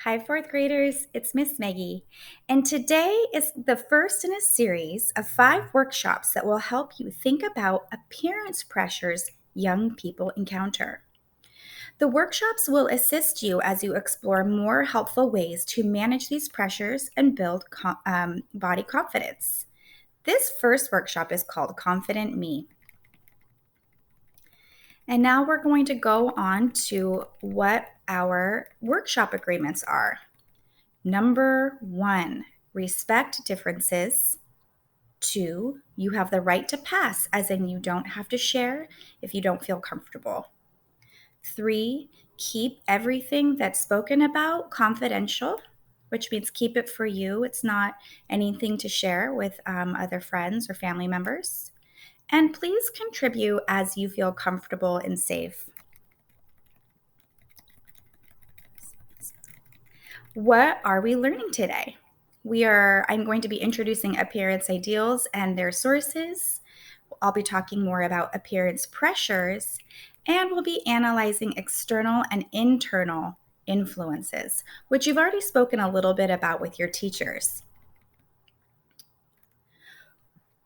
Hi, fourth graders. It's Miss Maggie. And today is the first in a series of 5 workshops that will help you think about appearance pressures young people encounter. The workshops will assist you as you explore more helpful ways to manage these pressures and build body confidence. This first workshop is called Confident Me. And now we're going to go on to what our workshop agreements are. Number 1, respect differences. 2, you have the right to pass, as in you don't have to share if you don't feel comfortable. 3, keep everything that's spoken about confidential, which means keep it for you. It's not anything to share with other friends or family members. And please contribute as you feel comfortable and safe. What are we learning today? I'm going to be introducing appearance ideals and their sources. I'll be talking more about appearance pressures, and we'll be analyzing external and internal influences, which you've already spoken a little bit about with your teachers.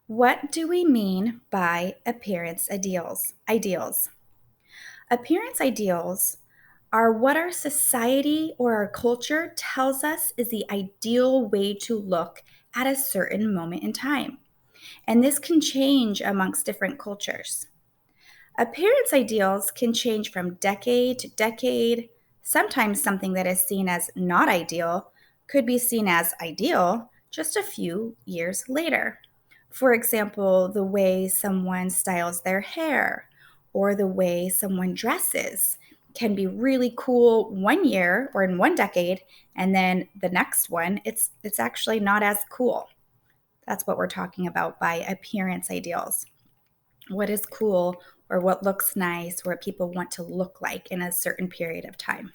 What do we mean by appearance ideals? Appearance ideals are what our society or our culture tells us is the ideal way to look at a certain moment in time. And this can change amongst different cultures. Appearance ideals can change from decade to decade. Sometimes something that is seen as not ideal could be seen as ideal just a few years later. For example, the way someone styles their hair or the way someone dresses can be really cool one year or in one decade, and then the next one, it's actually not as cool. That's what we're talking about by appearance ideals. What is cool or what looks nice or what people want to look like in a certain period of time.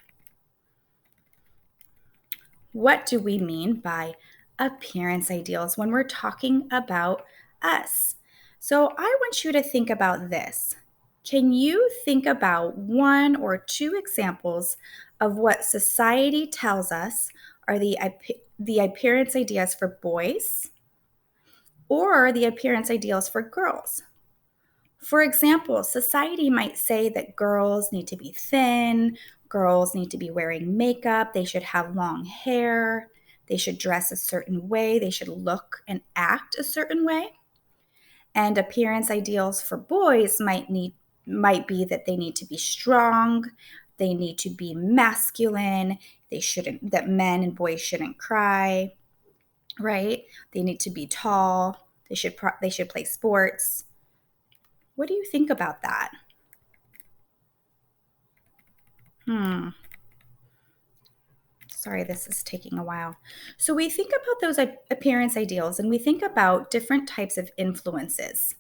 What do we mean by appearance ideals when we're talking about us? So I want you to think about this. Can you think about 1 or 2 examples of what society tells us are the appearance ideas for boys or the appearance ideals for girls? For example, society might say that girls need to be thin, girls need to be wearing makeup, they should have long hair, they should dress a certain way, they should look and act a certain way. And appearance ideals for boys might be that they need to be strong, they need to be masculine, that men and boys shouldn't cry, right? They need to be tall, they should play sports. What do you think about that? Sorry, this is taking a while. So we think about those appearance ideals and we think about different types of influences.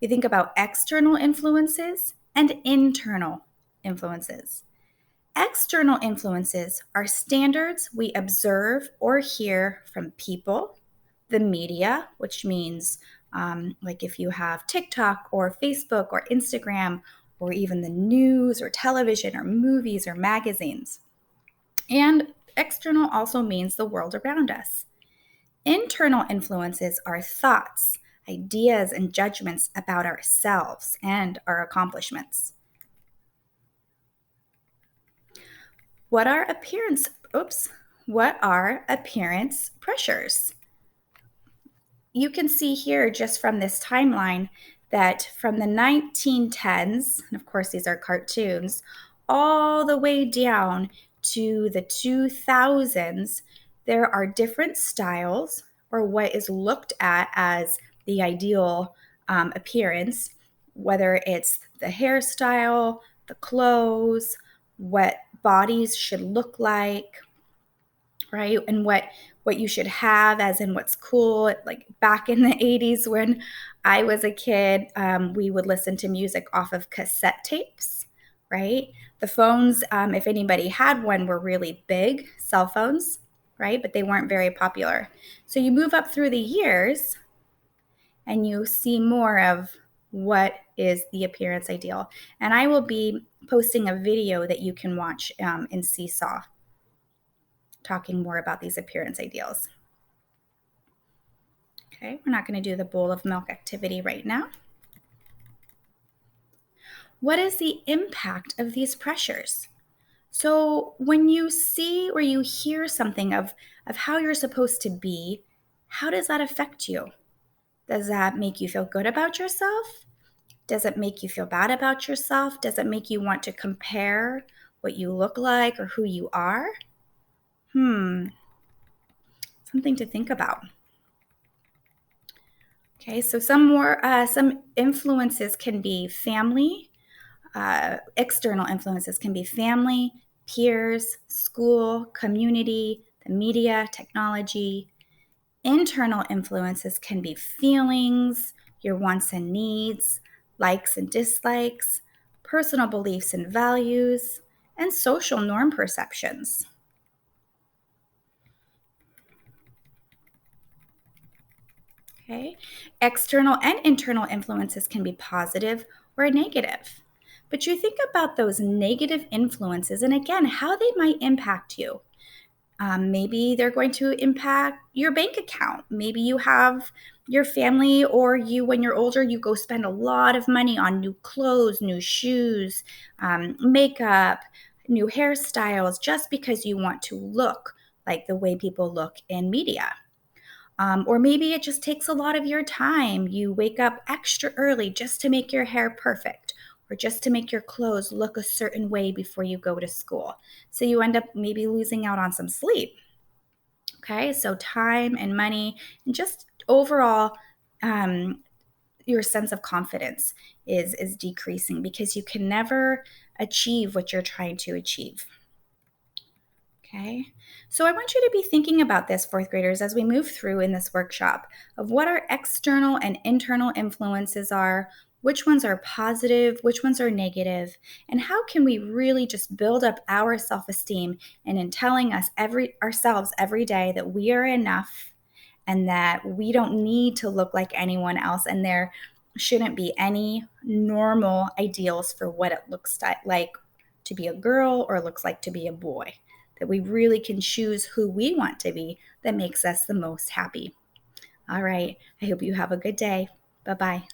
We think about external influences and internal influences. External influences are standards we observe or hear from people, the media, which means like if you have TikTok or Facebook or Instagram or even the news or television or movies or magazines. And external also means the world around us. Internal influences are thoughts, ideas, and judgments about ourselves and our accomplishments. What are appearance pressures? You can see here just from this timeline that from the 1910s, and of course these are cartoons, all the way down to the 2000s, there are different styles or what is looked at as the ideal appearance, whether it's the hairstyle, the clothes, what bodies should look like, right? And what you should have, as in what's cool. Like back in the 80s when I was a kid, we would listen to music off of cassette tapes, right? The phones, if anybody had one, were really big, cell phones, right? But they weren't very popular. So you move up through the years and you see more of what is the appearance ideal. And I will be posting a video that you can watch in Seesaw. talking more about these appearance ideals. Okay, we're not going to do the bowl of milk activity right now. What is the impact of these pressures? So, when you see or you hear something of how you're supposed to be, how does that affect you? Does that make you feel good about yourself? Does it make you feel bad about yourself? Does it make you want to compare what you look like or who you are? Hmm, something to think about. Okay, so some influences can be family. External influences can be family, peers, school, community, the media, technology. Internal influences can be feelings, your wants and needs, likes and dislikes, personal beliefs and values, and social norm perceptions. Okay? External and internal influences can be positive or negative. But you think about those negative influences and again, how they might impact you. Maybe they're going to impact your bank account. Maybe you have your family or you, when you're older, you go spend a lot of money on new clothes, new shoes, makeup, new hairstyles, just because you want to look like the way people look in media. Or maybe it just takes a lot of your time. You wake up extra early just to make your hair perfect or just to make your clothes look a certain way before you go to school. So you end up maybe losing out on some sleep. Okay, so time and money and just overall um, your sense of confidence is decreasing because you can never achieve what you're trying to achieve. Okay, so I want you to be thinking about this, fourth graders, as we move through in this workshop of what our external and internal influences are, which ones are positive, which ones are negative, and how can we really just build up our self-esteem and in telling ourselves every day that we are enough and that we don't need to look like anyone else and there shouldn't be any normal ideals for what it looks like to be a girl or looks like to be a boy, that we really can choose who we want to be that makes us the most happy. All right, I hope you have a good day. Bye-bye.